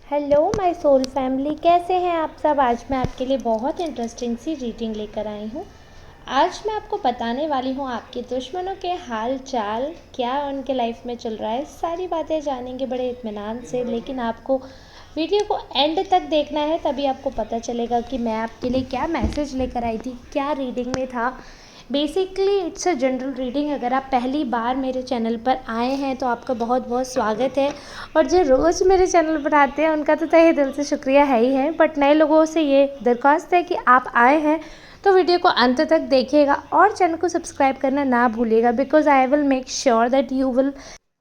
Hello my soul family, कैसे हैं आप सब। आज मैं आपके लिए बहुत इंटरेस्टिंग सी रीडिंग लेकर आई हूँ। आज मैं आपको बताने वाली हूँ आपके दुश्मनों के हाल चाल, क्या उनके लाइफ में चल रहा है। सारी बातें जानेंगे बड़े इत्मीनान से, लेकिन आपको वीडियो को एंड तक देखना है, तभी आपको पता चलेगा कि मैं आपके लिए क्या मैसेज लेकर आई थी, क्या रीडिंग में था। Basically it's a general reading. अगर आप पहली बार मेरे चैनल पर आए हैं तो आपका बहुत बहुत स्वागत है, और जो रोज़ मेरे चैनल पर आते हैं उनका तो तहे दिल से शुक्रिया है ही है। बट नए लोगों से ये दरख्वास्त है कि आप आए हैं तो वीडियो को अंत तक देखिएगा और चैनल को सब्सक्राइब करना ना भूलिएगा, because I will make sure that you will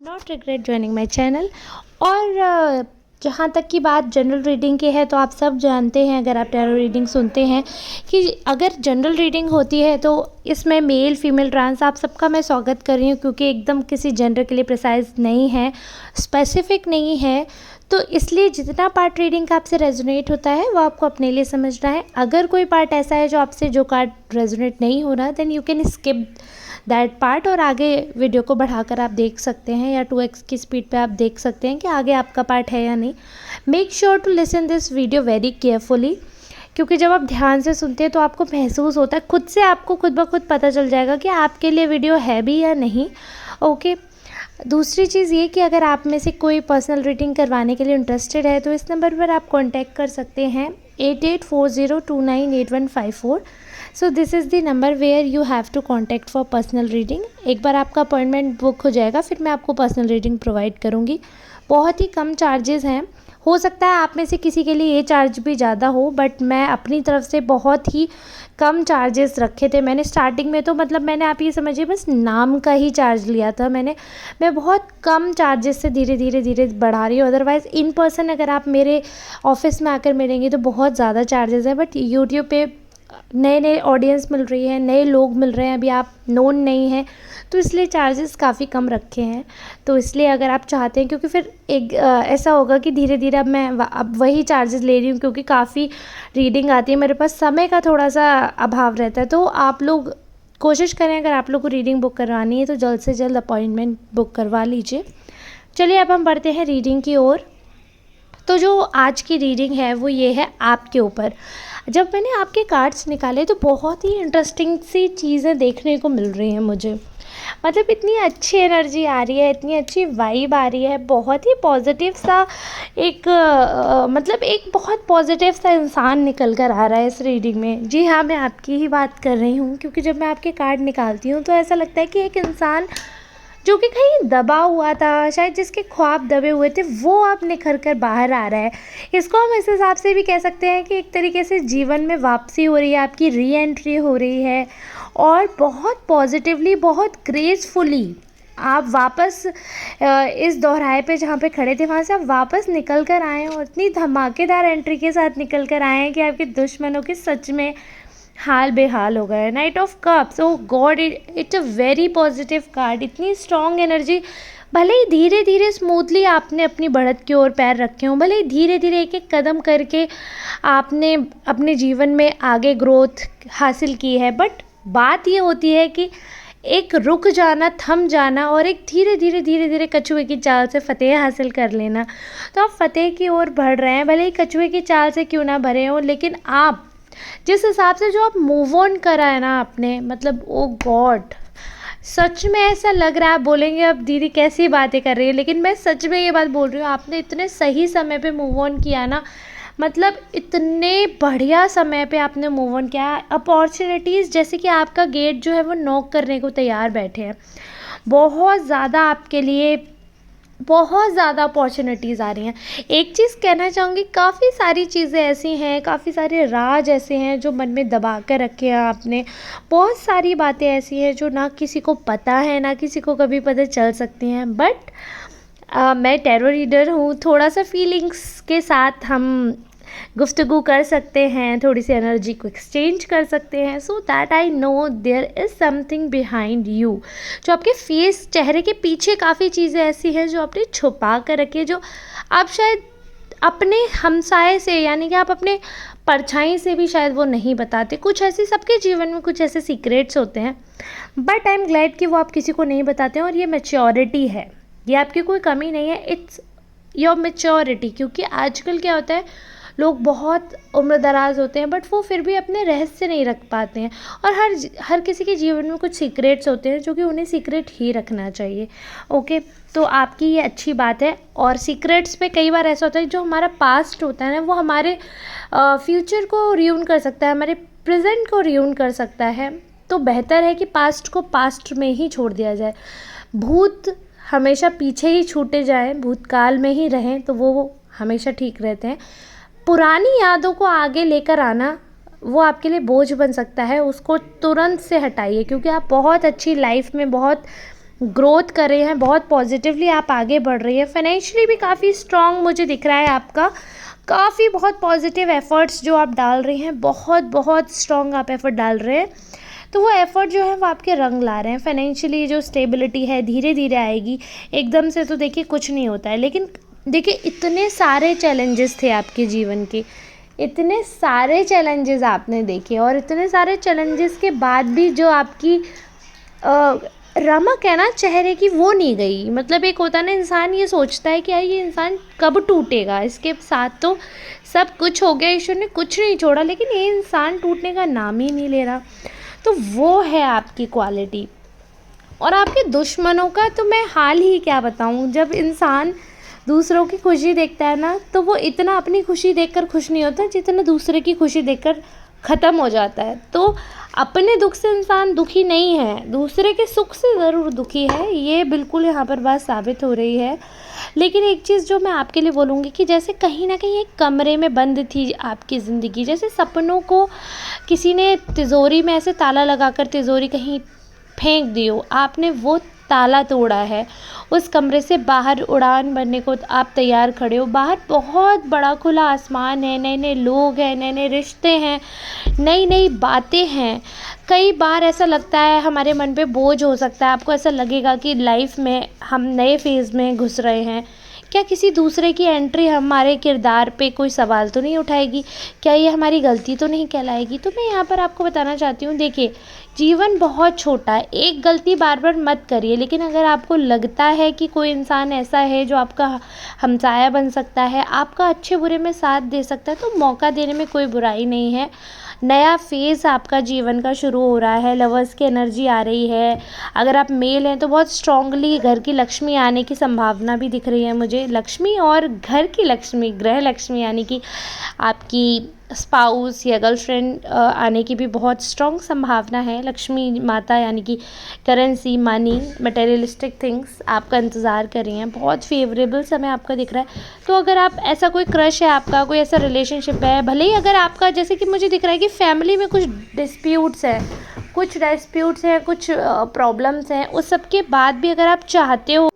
not regret joining my channel. और जहाँ तक की बात जनरल रीडिंग की है, तो आप सब जानते हैं, अगर आप टैरो रीडिंग सुनते हैं, कि अगर जनरल रीडिंग होती है तो इसमें मेल फीमेल ट्रांस आप सबका मैं स्वागत कर रही हूँ, क्योंकि एकदम किसी जेंडर के लिए प्रिसाइज नहीं है, स्पेसिफिक नहीं है। तो इसलिए जितना पार्ट रीडिंग का आपसे रेजोनेट होता है वो आपको अपने लिए समझना है। अगर कोई पार्ट ऐसा है जो आपसे जो कार्ड रेजोनेट नहीं हो रहा, then you can skip that part और आगे वीडियो को बढ़ाकर आप देख सकते हैं, या 2x की स्पीड पे आप देख सकते हैं कि आगे आपका पार्ट है या नहीं। Make sure to listen this video very carefully, क्योंकि जब आप ध्यान से सुनते हैं तो आपको महसूस होता है, खुद से आपको खुद ब खुद पता चल जाएगा कि आपके लिए वीडियो है भी या नहीं। ओके। दूसरी चीज़ ये कि अगर आप में से कोई पर्सनल रीडिंग करवाने के लिए इंटरेस्टेड है तो इस नंबर पर आप कांटेक्ट कर सकते हैं 8840298154। So this is the number where you have to contact for personal reading. एक बार आपका अपॉइंटमेंट बुक हो जाएगा, फिर मैं आपको पर्सनल रीडिंग प्रोवाइड करूँगी। बहुत ही कम चार्जेस हैं। हो सकता है आप में से किसी के लिए ये चार्ज भी ज़्यादा हो, बट मैं अपनी तरफ से बहुत ही कम चार्जेस रखे थे। मैंने स्टार्टिंग में तो मैंने, आप ये समझिए, बस नाम का ही चार्ज लिया था मैं बहुत कम चार्जेस से धीरे धीरे बढ़ा रही हूँ। अदरवाइज़ इन पर्सन अगर आप मेरे ऑफिस में आकर मिलेंगे तो बहुत ज़्यादा चार्जेस है। बट यूट्यूब पे नए नए ऑडियंस मिल रही है, नए लोग मिल रहे हैं, अभी आप नोन नहीं हैं, तो इसलिए चार्जेस काफ़ी कम रखे हैं। तो इसलिए अगर आप चाहते हैं, क्योंकि फिर एक ऐसा होगा कि धीरे धीरे अब वही चार्जेस ले रही हूँ, क्योंकि काफ़ी रीडिंग आती है, मेरे पास समय का थोड़ा सा अभाव रहता है। तो आप लोग कोशिश करें, अगर आप लोग को रीडिंग बुक करवानी है तो जल्द से जल्द अपॉइंटमेंट बुक करवा लीजिए। चलिए अब हम बढ़ते हैं रीडिंग की ओर। तो जो आज की रीडिंग है वो ये है आपके ऊपर। जब मैंने आपके कार्ड्स निकाले तो बहुत ही इंटरेस्टिंग सी चीज़ें देखने को मिल रही हैं मुझे। इतनी अच्छी एनर्जी आ रही है, इतनी अच्छी वाइब आ रही है, बहुत ही पॉजिटिव सा एक एक बहुत पॉजिटिव सा इंसान निकल कर आ रहा है इस रीडिंग में। जी हाँ, मैं आपकी ही बात कर रही हूँ, क्योंकि जब मैं आपके कार्ड निकालती हूँ तो ऐसा लगता है कि एक इंसान जो कि कहीं दबा हुआ था, शायद जिसके ख्वाब दबे हुए थे, वो अब निखर कर बाहर आ रहा है। इसको हम इस हिसाब से भी कह सकते हैं कि एक तरीके से जीवन में वापसी हो रही है, आपकी री एंट्री हो रही है, और बहुत पॉजिटिवली, बहुत ग्रेसफुली आप वापस इस दोहराए पे जहाँ पे खड़े थे वहाँ से आप वापस निकल कर आए हैं, और इतनी धमाकेदार एंट्री के साथ निकल कर आए हैं कि आपके दुश्मनों के सच में हाल बेहाल हो गए। Night of cups, oh God, it's a very positive card. इतनी स्ट्रॉन्ग एनर्जी, भले ही धीरे धीरे स्मूथली आपने अपनी बढ़त की ओर पैर रखे हों, भले ही धीरे धीरे एक एक कदम करके आपने अपने जीवन में आगे ग्रोथ हासिल की है, बट बात ये होती है कि एक रुक जाना, थम जाना, और एक धीरे धीरे कछुए की चाल से फतेह हासिल कर लेना। तो आप फतेह की ओर बढ़ रहे हैं, भले ही कछुए की चाल से क्यों ना भरे हो, लेकिन आप जिस हिसाब से जो आप मूव ऑन करा है ना आपने, ओ गॉड, सच में ऐसा लग रहा है। आप बोलेंगे अब दीदी कैसी बातें कर रही है, लेकिन मैं सच में ये बात बोल रही हूँ, आपने इतने सही समय पे मूव ऑन किया ना, इतने बढ़िया समय पे आपने मूव ऑन किया। अपॉर्चुनिटीज़ जैसे कि आपका गेट जो है वो नॉक करने को तैयार बैठे हैं। बहुत ज़्यादा आपके लिए बहुत ज़्यादा अपॉर्चुनिटीज़ आ रही हैं। एक चीज़ कहना चाहूँगी, काफ़ी सारी चीज़ें ऐसी हैं, काफ़ी सारे राज ऐसे हैं जो मन में दबा कर रखे हैं आपने। बहुत सारी बातें ऐसी हैं जो ना किसी को पता है, ना किसी को कभी पता चल सकती हैं। बट मैं टैरो रीडर हूँ, थोड़ा सा फीलिंग्स के साथ हम गुफ्तगू कर सकते हैं, थोड़ी सी एनर्जी को एक्सचेंज कर सकते हैं, so that I know there is something behind you. जो आपके फेस, चेहरे के पीछे काफ़ी चीज़ें ऐसी हैं जो आपने छुपा कर रखी है, जो आप शायद अपने हमसाए से, यानी कि आप अपने परछाई से भी शायद वो नहीं बताते। कुछ ऐसी, सबके जीवन में कुछ ऐसे सीक्रेट्स होते हैं, बट आई एम ग्लैड कि वो आप किसी को नहीं बताते हैं, और ये मैच्योरिटी है, ये आपकी कोई कमी नहीं है। योर मैच्योरिटी, क्योंकि आजकल क्या होता है, लोग बहुत उम्र दराज होते हैं बट वो फिर भी अपने रहस्य नहीं रख पाते हैं, और हर किसी के जीवन में कुछ सीक्रेट्स होते हैं जो कि उन्हें सीक्रेट ही रखना चाहिए। ओके, तो आपकी ये अच्छी बात है। और सीक्रेट्स पे कई बार ऐसा होता है, जो हमारा पास्ट होता है ना, वो हमारे फ्यूचर को रियून कर सकता है, हमारे प्रेजेंट को रियून कर सकता है। तो बेहतर है कि पास्ट को पास्ट में ही छोड़ दिया जाए। भूत हमेशा पीछे ही छूटे जाएं, भूतकाल में ही रहें, तो वो हमेशा ठीक रहते हैं। पुरानी यादों को आगे लेकर आना वो आपके लिए बोझ बन सकता है, उसको तुरंत से हटाइए, क्योंकि आप बहुत अच्छी लाइफ में बहुत ग्रोथ कर रहे हैं, बहुत पॉजिटिवली आप आगे बढ़ रही हैं। फाइनेंशियली भी काफ़ी स्ट्रांग मुझे दिख रहा है आपका, काफ़ी बहुत पॉजिटिव एफर्ट्स जो आप डाल रहे हैं, बहुत बहुत स्ट्रांग आप एफर्ट डाल रहे हैं। तो वो एफ़र्ट जो है वो आपके रंग ला रहे हैं। फाइनेंशियली जो स्टेबिलिटी है धीरे धीरे आएगी, एकदम से तो देखिए कुछ नहीं होता है। लेकिन देखिए, इतने सारे चैलेंजेस थे आपके जीवन के, इतने सारे चैलेंजेस आपने देखे, और इतने सारे चैलेंजेस के बाद भी जो आपकी रमक है ना चेहरे की, वो नहीं गई। मतलब एक होता है ना, इंसान ये सोचता है कि यार ये इंसान कब टूटेगा, इसके साथ तो सब कुछ हो गया, ईश्वर ने कुछ नहीं छोड़ा, लेकिन ये इंसान टूटने का नाम ही नहीं ले रहा। तो वो है आपकी क्वालिटी। और आपके दुश्मनों का तो मैं हाल ही क्या बताऊं। जब इंसान दूसरों की खुशी देखता है ना, तो वो इतना अपनी खुशी देखकर खुश नहीं होता जितना दूसरे की खुशी देखकर ख़त्म हो जाता है। तो अपने दुख से इंसान दुखी नहीं है, दूसरे के सुख से ज़रूर दुखी है, ये बिल्कुल यहाँ पर बात साबित हो रही है। लेकिन एक चीज़ जो मैं आपके लिए बोलूँगी कि जैसे कहीं ना कहीं एक कमरे में बंद थी आपकी ज़िंदगी, जैसे सपनों को किसी ने तिजोरी में ऐसे ताला लगाकर तिजोरी कहीं फेंक दी हो, आपने वो ताला तोड़ा है, उस कमरे से बाहर उड़ान भरने को आप तैयार खड़े हो। बाहर बहुत बड़ा खुला आसमान है, नए नए लोग हैं, नए नए रिश्ते हैं, नई नई बातें हैं। कई बार ऐसा लगता है हमारे मन पे बोझ हो सकता है, आपको ऐसा लगेगा कि लाइफ में हम नए फेज़ में घुस रहे हैं। क्या किसी दूसरे की एंट्री हमारे किरदार पे कोई सवाल तो नहीं उठाएगी? क्या ये हमारी गलती तो नहीं कहलाएगी? तो मैं यहाँ पर आपको बताना चाहती हूँ, देखिए जीवन बहुत छोटा है, एक गलती बार बार मत करिए। लेकिन अगर आपको लगता है कि कोई इंसान ऐसा है जो आपका हमसाया बन सकता है, आपका अच्छे बुरे में साथ दे सकता है, तो मौका देने में कोई बुराई नहीं है। नया फेज़ आपका जीवन का शुरू हो रहा है, लवर्स की एनर्जी आ रही है। अगर आप मेल हैं तो बहुत स्ट्रांगली घर की लक्ष्मी आने की संभावना भी दिख रही है मुझे। लक्ष्मी और घर की लक्ष्मी, ग्रह लक्ष्मी, यानी कि आपकी स्पाउस या गर्लफ्रेंड आने की भी बहुत स्ट्रॉन्ग संभावना है। लक्ष्मी माता यानी कि करेंसी, मनी, मटेरियलिस्टिक थिंग्स आपका इंतज़ार कर रही हैं। बहुत फेवरेबल समय आपका दिख रहा है। तो अगर आप ऐसा कोई क्रश है आपका, कोई ऐसा रिलेशनशिप है, भले ही अगर आपका जैसे कि मुझे दिख रहा है कि फैमिली में कुछ डिस्प्यूट्स हैं, कुछ प्रॉब्लम्स हैं, उस सब के बाद भी अगर आप चाहते हो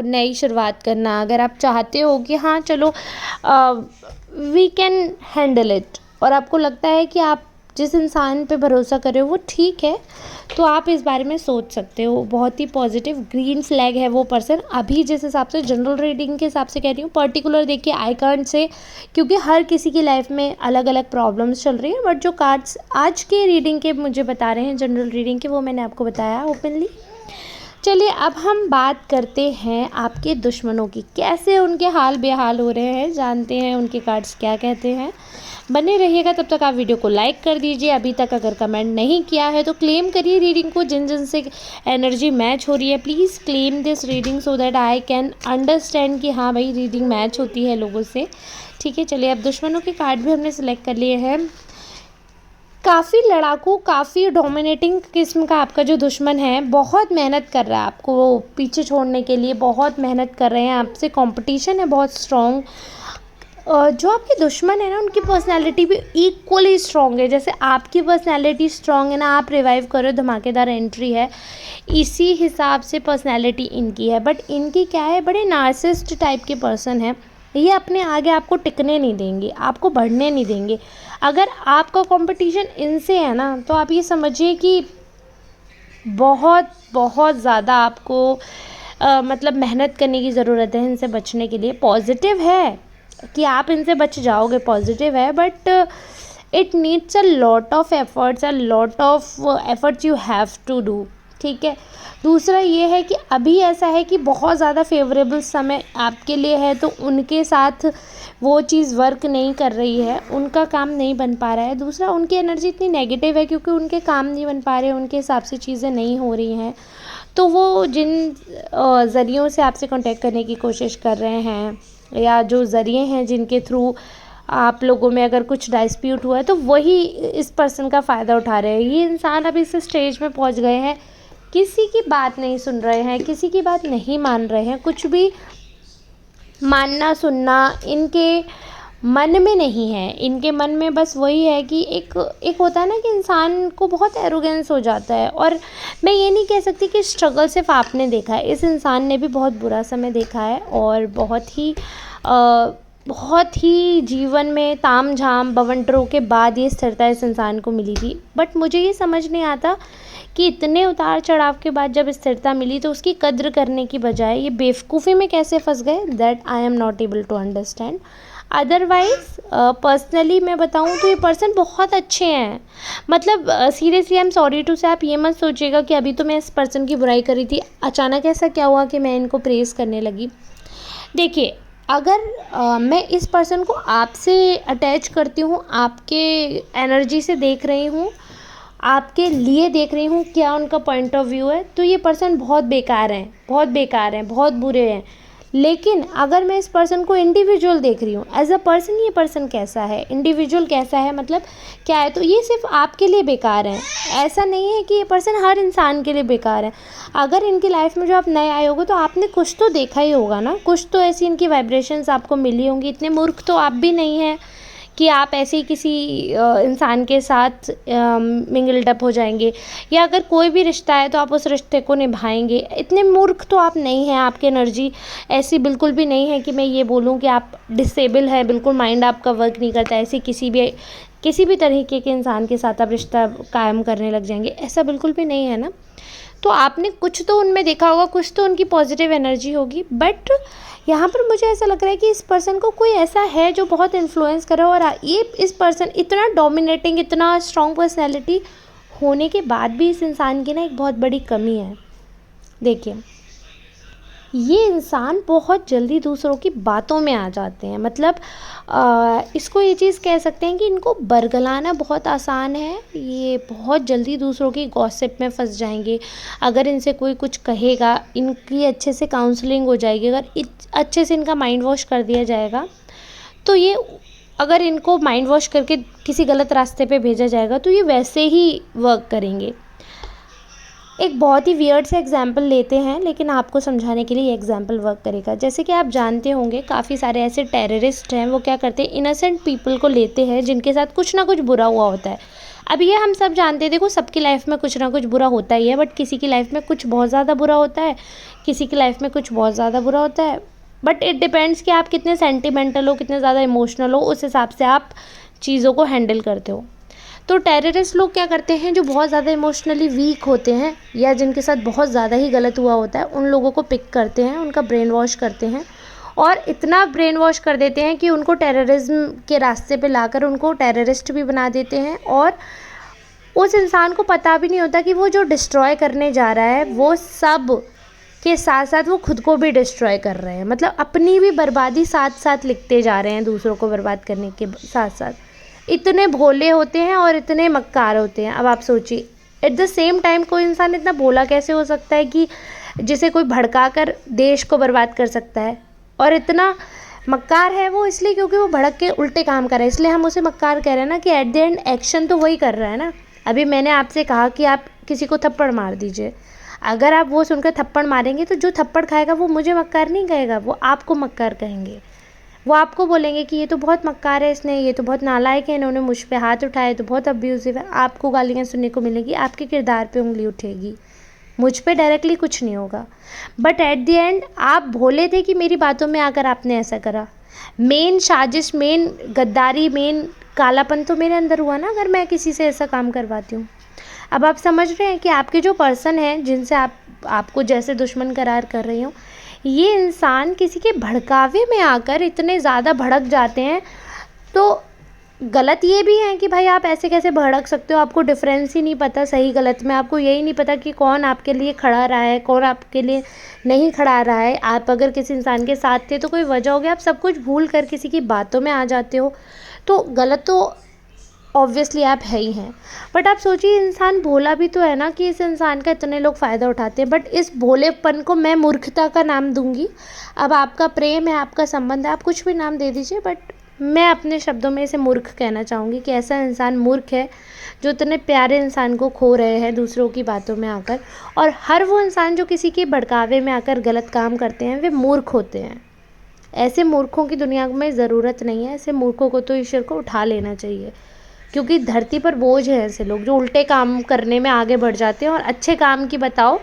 नई शुरुआत करना, अगर आप चाहते हो कि हाँ चलो वी कैन हैंडल इट, और आपको लगता है कि आप जिस इंसान पे भरोसा कर रहे हो वो ठीक है, तो आप इस बारे में सोच सकते हो। बहुत ही पॉजिटिव ग्रीन फ्लैग है वो पर्सन। अभी जिस हिसाब से जनरल रीडिंग के हिसाब से कह रही हूँ, पर्टिकुलर देखिए आई कांट से, क्योंकि हर किसी की लाइफ में अलग अलग प्रॉब्लम्स चल रही है। बट जो कार्ड्स आज के रीडिंग के मुझे बता रहे हैं, जनरल रीडिंग के, वो मैंने आपको बताया ओपनली। चलिए अब हम बात करते हैं आपके दुश्मनों की, कैसे उनके हाल बेहाल हो रहे हैं, जानते हैं उनके कार्ड्स क्या कहते हैं। बने रहिएगा, तब तक आप वीडियो को लाइक कर दीजिए। अभी तक अगर कमेंट नहीं किया है तो क्लेम करिए रीडिंग को। जिन जिन से एनर्जी मैच हो रही है please claim this reading so that I can understand कि हाँ भाई रीडिंग मैच होती है लोगों से। ठीक है, चलिए अब दुश्मनों के कार्ड भी हमने सेलेक्ट कर लिए हैं। काफ़ी लड़ाकू, काफ़ी डोमिनेटिंग किस्म का आपका जो दुश्मन है, बहुत मेहनत कर रहा है आपको पीछे छोड़ने के लिए, बहुत मेहनत कर रहे हैं, आपसे कंपटीशन है बहुत स्ट्रॉन्ग। जो आपके दुश्मन है ना, उनकी पर्सनालिटी भी इक्वली स्ट्रॉन्ग है। जैसे आपकी पर्सनालिटी स्ट्रॉन्ग है ना, आप रिवाइव करो, धमाकेदार एंट्री है, इसी हिसाब से पर्सनालिटी इनकी है। बट इनकी क्या है, बड़े नार्सिसिस्ट टाइप के पर्सन है। ये अपने आगे आपको टिकने नहीं देंगे, आपको बढ़ने नहीं देंगे। अगर आपका कंपटीशन इनसे है ना, तो आप ये समझिए कि बहुत बहुत ज़्यादा आपको मतलब मेहनत करने की ज़रूरत है इनसे बचने के लिए। पॉजिटिव है कि आप इनसे बच जाओगे, पॉजिटिव है, but it needs a lot of efforts you have to do. ठीक है। दूसरा ये है कि अभी ऐसा है कि बहुत ज़्यादा फेवरेबल समय आपके लिए है, तो उनके साथ वो चीज़ वर्क नहीं कर रही है, उनका काम नहीं बन पा रहा है। दूसरा, उनकी एनर्जी इतनी नेगेटिव है क्योंकि उनके काम नहीं बन पा रहे, उनके हिसाब से चीज़ें नहीं हो रही हैं। तो वो जिन ज़रियों से आपसे कांटेक्ट करने की कोशिश कर रहे हैं, या जो ज़रिए हैं जिनके थ्रू आप लोगों में अगर कुछ डिस्प्यूट हुआ है, तो वही इस पर्सन का फ़ायदा उठा रहे हैं। ये इंसान अभी इस स्टेज में पहुंच गए हैं, किसी की बात नहीं सुन रहे हैं, किसी की बात नहीं मान रहे हैं, कुछ भी मानना सुनना इनके मन में नहीं है। इनके मन में बस वही है कि एक होता है ना कि इंसान को बहुत एरोगेंस हो जाता है। और मैं ये नहीं कह सकती कि स्ट्रगल सिर्फ आपने देखा है, इस इंसान ने भी बहुत बुरा समय देखा है और बहुत ही जीवन में ताम झाम बवंडरों के बाद ये स्थिरता इस इंसान को मिली थी। बट मुझे ये समझ नहीं आता कि इतने उतार चढ़ाव के बाद जब स्थिरता मिली तो उसकी कद्र करने की बजाय ये बेवकूफ़ी में कैसे फंस गए, that I am not able to understand. Otherwise personally मैं बताऊँ तो ये पर्सन बहुत अच्छे हैं। मतलब seriously I am sorry to say, आप ये मत सोचिएगा कि अभी तो मैं इस पर्सन की बुराई करी थी, अचानक ऐसा क्या हुआ कि मैं इनको प्रेज़ करने लगी। देखिए, अगर मैं इस पर्सन को आपसे अटैच करती हूँ, आपके एनर्जी से देख रही हूँ, आपके लिए देख रही हूँ, क्या उनका पॉइंट ऑफ व्यू है, तो ये पर्सन बहुत बेकार हैं, बहुत बुरे हैं। लेकिन अगर मैं इस पर्सन को इंडिविजुअल देख रही हूँ, एज अ पर्सन ये पर्सन कैसा है, इंडिविजुअल कैसा है, मतलब क्या है, तो ये सिर्फ आपके लिए बेकार है। ऐसा नहीं है कि ये पर्सन हर इंसान के लिए बेकार है। अगर इनकी लाइफ में जो आप नए आए होगे तो आपने कुछ तो देखा ही होगा ना, कुछ तो ऐसी इनकी वाइब्रेशंस आपको मिली होंगी। इतने मूर्ख तो आप भी नहीं हैं कि आप ऐसे ही किसी इंसान के साथ मिंगल्ड अप हो जाएंगे, या अगर कोई भी रिश्ता है तो आप उस रिश्ते को निभाएंगे। इतने मूर्ख तो आप नहीं हैं, आपकी एनर्जी ऐसी बिल्कुल भी नहीं है कि मैं ये बोलूँ कि आप डिसेबल हैं, बिल्कुल माइंड आपका वर्क नहीं करता। ऐसे किसी भी तरीके के इंसान के साथ आप रिश्ता कायम करने लग जाएंगे, ऐसा बिल्कुल भी नहीं है ना। तो आपने कुछ तो उनमें देखा होगा, कुछ तो उनकी पॉजिटिव एनर्जी होगी। बट यहाँ पर मुझे ऐसा लग रहा है कि इस पर्सन को कोई ऐसा है जो बहुत इन्फ्लुएंस कर रहा है, और ये इस पर्सन इतना डोमिनेटिंग, इतना स्ट्रॉन्ग पर्सनैलिटी होने के बाद भी इस इंसान की ना एक बहुत बड़ी कमी है। देखिए, ये इंसान बहुत जल्दी दूसरों की बातों में आ जाते हैं। मतलब इसको ये चीज़ कह सकते हैं कि इनको बरगलाना बहुत आसान है। ये बहुत जल्दी दूसरों की गॉसिप में फंस जाएंगे। अगर इनसे कोई कुछ कहेगा, इनकी अच्छे से काउंसलिंग हो जाएगी, अगर अच्छे से इनका माइंड वॉश कर दिया जाएगा, तो ये, अगर इनको माइंड वॉश करके किसी गलत रास्ते पे भेजा जाएगा तो ये वैसे ही वर्क करेंगे। एक बहुत ही वियर्ड से एग्जाम्पल लेते हैं, लेकिन आपको समझाने के लिए ये एग्जाम्पल वर्क करेगा। जैसे कि आप जानते होंगे, काफ़ी सारे ऐसे टेररिस्ट हैं, वो क्या करते हैं, इनोसेंट पीपल को लेते हैं जिनके साथ कुछ ना कुछ बुरा हुआ होता है। अब ये हम सब जानते हैं, देखो सबकी लाइफ में कुछ ना कुछ बुरा होता ही है, बट किसी की लाइफ में कुछ बहुत ज़्यादा बुरा होता है, किसी की लाइफ में कुछ बहुत ज़्यादा बुरा होता है। बट इट डिपेंड्स कि आप कितने सेंटिमेंटल हो, कितने ज़्यादा इमोशनल हो, उस हिसाब से आप चीज़ों को हैंडल करते हो। तो टेररिस्ट लोग क्या करते हैं, जो बहुत ज़्यादा इमोशनली वीक होते हैं या जिनके साथ बहुत ज़्यादा ही गलत हुआ होता है, उन लोगों को पिक करते हैं, उनका ब्रेन वॉश करते हैं, और इतना ब्रेन वॉश कर देते हैं कि उनको टेररिज्म के रास्ते पे लाकर उनको टेररिस्ट भी बना देते हैं। और उस इंसान को पता भी नहीं होता कि वो जो डिस्ट्रॉय करने जा रहा है, वो सब के साथ साथ वो खुद को भी डिस्ट्रॉय कर रहे हैं। मतलब अपनी भी बर्बादी साथ साथ लिखते जा रहे हैं, दूसरों को बर्बाद करने के साथ साथ। इतने भोले होते हैं और इतने मक्कार होते हैं। अब आप सोचिए, एट द सेम टाइम कोई इंसान इतना भोला कैसे हो सकता है कि जिसे कोई भड़का कर देश को बर्बाद कर सकता है। और इतना मक्कार है वो इसलिए क्योंकि वो भड़क के उल्टे काम कर रहा है, इसलिए हम उसे मक्कार कह रहे हैं ना, कि एट द एंड एक्शन तो वही कर रहा है ना। अभी मैंने आपसे कहा कि आप किसी को थप्पड़ मार दीजिए, अगर आप वो सुनकर थप्पड़ मारेंगे तो जो थप्पड़ खाएगा वो मुझे मक्कार नहीं कहेगा, वो आपको मक्कार कहेंगे। वो आपको बोलेंगे कि ये तो बहुत मक्कार है, इसने, ये तो बहुत नालायक है, इन्होंने मुझ पे हाथ उठाए, तो बहुत अब्यूज़िव है। आपको गालियाँ सुनने को मिलेंगी, आपके किरदार पे उंगली उठेगी, मुझ पे डायरेक्टली कुछ नहीं होगा। बट एट द एंड आप भोले थे कि मेरी बातों में आकर आपने ऐसा करा। मेन साजिश, मेन गद्दारी, मेन कालापन तो मेरे अंदर हुआ ना, अगर मैं किसी से ऐसा काम करवाती हूँ। अब आप समझ रहे हैं कि आपके जो पर्सन हैं, जिनसे आपको जैसे दुश्मन करार कर रही हूँ, ये इंसान किसी के भड़कावे में आकर इतने ज़्यादा भड़क जाते हैं। तो गलत ये भी है कि भाई आप ऐसे कैसे भड़क सकते हो, आपको डिफरेंस ही नहीं पता सही गलत में, आपको यही नहीं पता कि कौन आपके लिए खड़ा रहा है, कौन आपके लिए नहीं खड़ा रहा है। आप अगर किसी इंसान के साथ थे तो कोई वजह होगी, आप सब कुछ भूल कर किसी की बातों में आ जाते हो, तो गलत तो ऑब्वियसली आप है ही हैं। बट आप सोचिए, इंसान भोला भी तो है ना, कि इस इंसान का इतने लोग फ़ायदा उठाते हैं, बट इस भोलेपन को मैं मूर्खता का नाम दूंगी। अब आपका प्रेम है, आपका संबंध है, आप कुछ भी नाम दे दीजिए, बट मैं अपने शब्दों में इसे मूर्ख कहना चाहूँगी कि ऐसा इंसान मूर्ख है जो इतने प्यारे इंसान को खो रहे हैं दूसरों की बातों में आकर। और हर वो इंसान जो किसी के भड़कावे में आकर गलत काम करते हैं, वे मूर्ख होते हैं। ऐसे मूर्खों की दुनिया में ज़रूरत नहीं है। ऐसे मूर्खों को तो ईश्वर को उठा लेना चाहिए, क्योंकि धरती पर बोझ है ऐसे लोग जो उल्टे काम करने में आगे बढ़ जाते हैं। और अच्छे काम की बताओ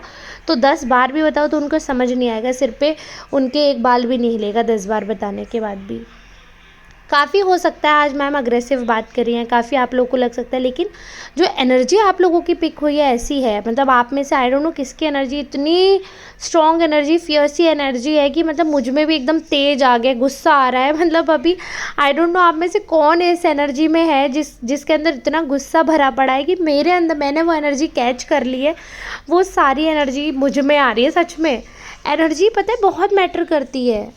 तो 10 बार भी बताओ तो उनको समझ नहीं आएगा, सिर पे उनके एक बाल भी नहीं हिलेगा 10 बार बताने के बाद भी। काफ़ी हो सकता है आज मैम अग्रेसिव बात कर रही हैं, काफ़ी आप लोगों को लग सकता है, लेकिन जो एनर्जी आप लोगों की पिक हुई है ऐसी है, मतलब आप में से आई डोंट नो किसकी एनर्जी इतनी स्ट्रॉन्ग एनर्जी, फियर्सी एनर्जी है कि मतलब मुझ में भी एकदम तेज आ गया, गुस्सा आ रहा है। मतलब अभी आई डोंट नो आप में से कौन इस एनर्जी में है जिसके अंदर इतना गुस्सा भरा पड़ा है कि मेरे अंदर मैंने वो एनर्जी कैच कर ली है, वो सारी एनर्जी मुझ में आ रही है। सच में एनर्जी पता है बहुत मैटर करती है।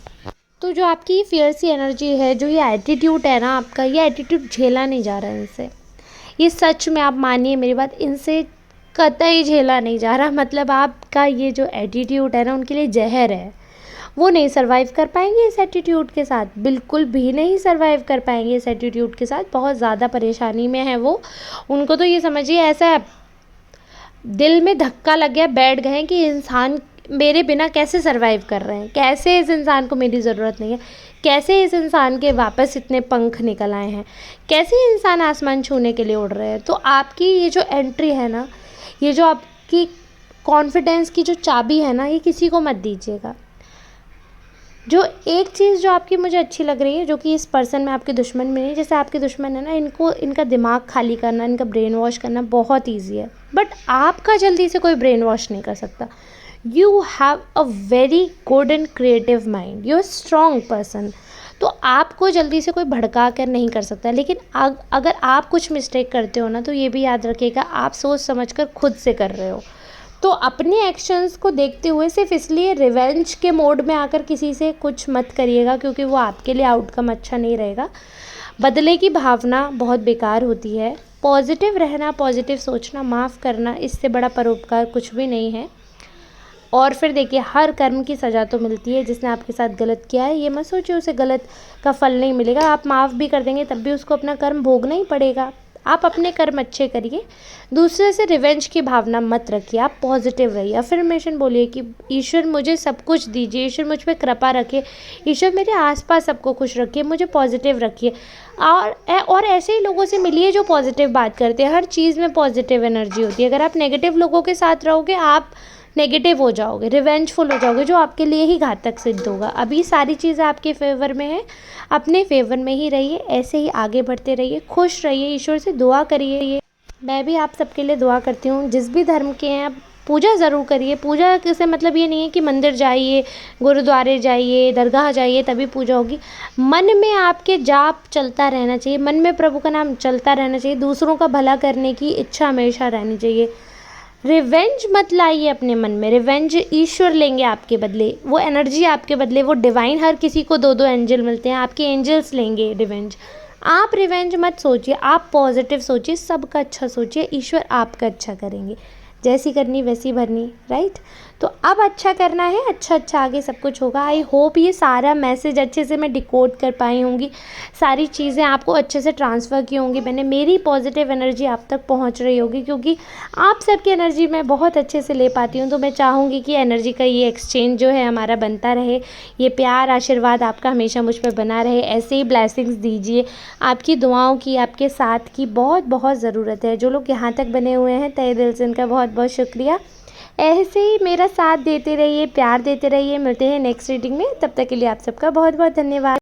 तो जो आपकी ये फियर्सी एनर्जी है, जो ये एटीट्यूड है ना आपका, ये एटीट्यूड झेला नहीं जा रहा है इनसे। ये सच में आप मानिए मेरी बात, इनसे कतई झेला नहीं जा रहा। मतलब आपका ये जो एटीट्यूड है ना, उनके लिए जहर है। वो नहीं सर्वाइव कर पाएंगे इस एटीट्यूड के साथ, बिल्कुल भी नहीं सर्वाइव कर पाएंगे इस एटीट्यूड के साथ। बहुत ज़्यादा परेशानी में है वो। उनको तो ये समझिए ऐसा दिल में धक्का लग गया, बैठ गए कि इंसान मेरे बिना कैसे सर्वाइव कर रहे हैं, कैसे इस इंसान को मेरी ज़रूरत नहीं है, कैसे इस इंसान के वापस इतने पंख निकल आए हैं, कैसे इंसान आसमान छूने के लिए उड़ रहे हैं। तो आपकी ये जो एंट्री है ना, ये जो आपकी कॉन्फिडेंस की जो चाबी है ना, ये किसी को मत दीजिएगा। जो एक चीज़ जो आपकी मुझे अच्छी लग रही है, जो कि इस पर्सन में आपके दुश्मन में नहीं, जैसे आपके दुश्मन है ना, इनको इनका दिमाग खाली करना, इनका ब्रेन वॉश करना बहुत ईजी है, बट आपका जल्दी से कोई ब्रेन वॉश नहीं कर सकता। You have a very good and creative mind, you are strong person, तो आपको जल्दी से कोई भड़का कर नहीं कर सकता। लेकिन अगर आप कुछ मिस्टेक करते हो ना, तो ये भी याद रखिएगा आप सोच समझ कर खुद से कर रहे हो। तो अपने एक्शंस को देखते हुए सिर्फ इसलिए रिवेंज के मोड में आकर किसी से कुछ मत करिएगा, क्योंकि वो आपके लिए आउटकम अच्छा नहीं रहेगा। बदले की भावना बहुत बेकार होती है। पॉजिटिव रहना, पॉजिटिव सोचना, माफ़ करना, इससे बड़ा परोपकार कुछ भी नहीं है। और फिर देखिए, हर कर्म की सज़ा तो मिलती है। जिसने आपके साथ गलत किया है, ये मत सोचिए उसे गलत का फल नहीं मिलेगा। आप माफ़ भी कर देंगे तब भी उसको अपना कर्म भोगना ही पड़ेगा। आप अपने कर्म अच्छे करिए, दूसरे से रिवेंज की भावना मत रखिए। आप पॉजिटिव रहिए, अफर्मेशन बोलिए कि ईश्वर मुझे सब कुछ दीजिए, ईश्वर मुझ पे कृपा रखिए, ईश्वर मेरे आसपास सबको खुश रखिए, मुझे पॉजिटिव रखिए। और ऐसे ही लोगों से मिलिए जो पॉजिटिव बात करते हैं। हर चीज़ में पॉजिटिव एनर्जी होती है। अगर आप नेगेटिव लोगों के साथ रहोगे, आप नेगेटिव हो जाओगे, रिवेंजफुल हो जाओगे, जो आपके लिए ही घातक सिद्ध होगा। अभी सारी चीज़ें आपके फेवर में है, अपने फेवर में ही रहिए, ऐसे ही आगे बढ़ते रहिए, खुश रहिए, ईश्वर से दुआ करिए। मैं भी आप सबके लिए दुआ करती हूँ, जिस भी धर्म के हैं, पूजा ज़रूर करिए। पूजा से मतलब ये नहीं है कि मंदिर जाइए, गुरुद्वारे जाइए, दरगाह जाइए तभी पूजा होगी। मन में आपके जाप चलता रहना चाहिए, मन में प्रभु का नाम चलता रहना चाहिए, दूसरों का भला करने की इच्छा हमेशा रहनी चाहिए। रिवेंज मत लाइए अपने मन में, रिवेंज ईश्वर लेंगे आपके बदले, वो एनर्जी आपके बदले, वो डिवाइन, हर किसी को 2-2 एंजल मिलते हैं, आपके एंजल्स लेंगे रिवेंज। आप रिवेंज मत सोचिए, आप पॉजिटिव सोचिए, सबका अच्छा सोचिए, ईश्वर आपका अच्छा करेंगे। जैसी करनी वैसी भरनी, राइट। तो अब अच्छा करना है, अच्छा अच्छा आगे सब कुछ होगा। आई होप ये सारा मैसेज अच्छे से मैं डिकोड कर पाई होंगी, सारी चीज़ें आपको अच्छे से ट्रांसफ़र की होंगी मैंने, मेरी पॉजिटिव एनर्जी आप तक पहुंच रही होगी, क्योंकि आप सबकी एनर्जी मैं बहुत अच्छे से ले पाती हूँ। तो मैं चाहूँगी कि एनर्जी का ये एक्सचेंज जो है हमारा बनता रहे, ये प्यार आशीर्वाद आपका हमेशा मुझ पर बना रहे, ऐसे ही ब्लेसिंग्स दीजिए। आपकी दुआओं की, आपके साथ की बहुत बहुत ज़रूरत है। जो लोग यहाँ तक बने हुए हैं, तहे दिल से उनका बहुत बहुत शुक्रिया। ऐसे ही मेरा साथ देते रहिए, प्यार देते रहिए। मिलते हैं नेक्स्ट रीडिंग में, तब तक के लिए आप सबका बहुत बहुत धन्यवाद।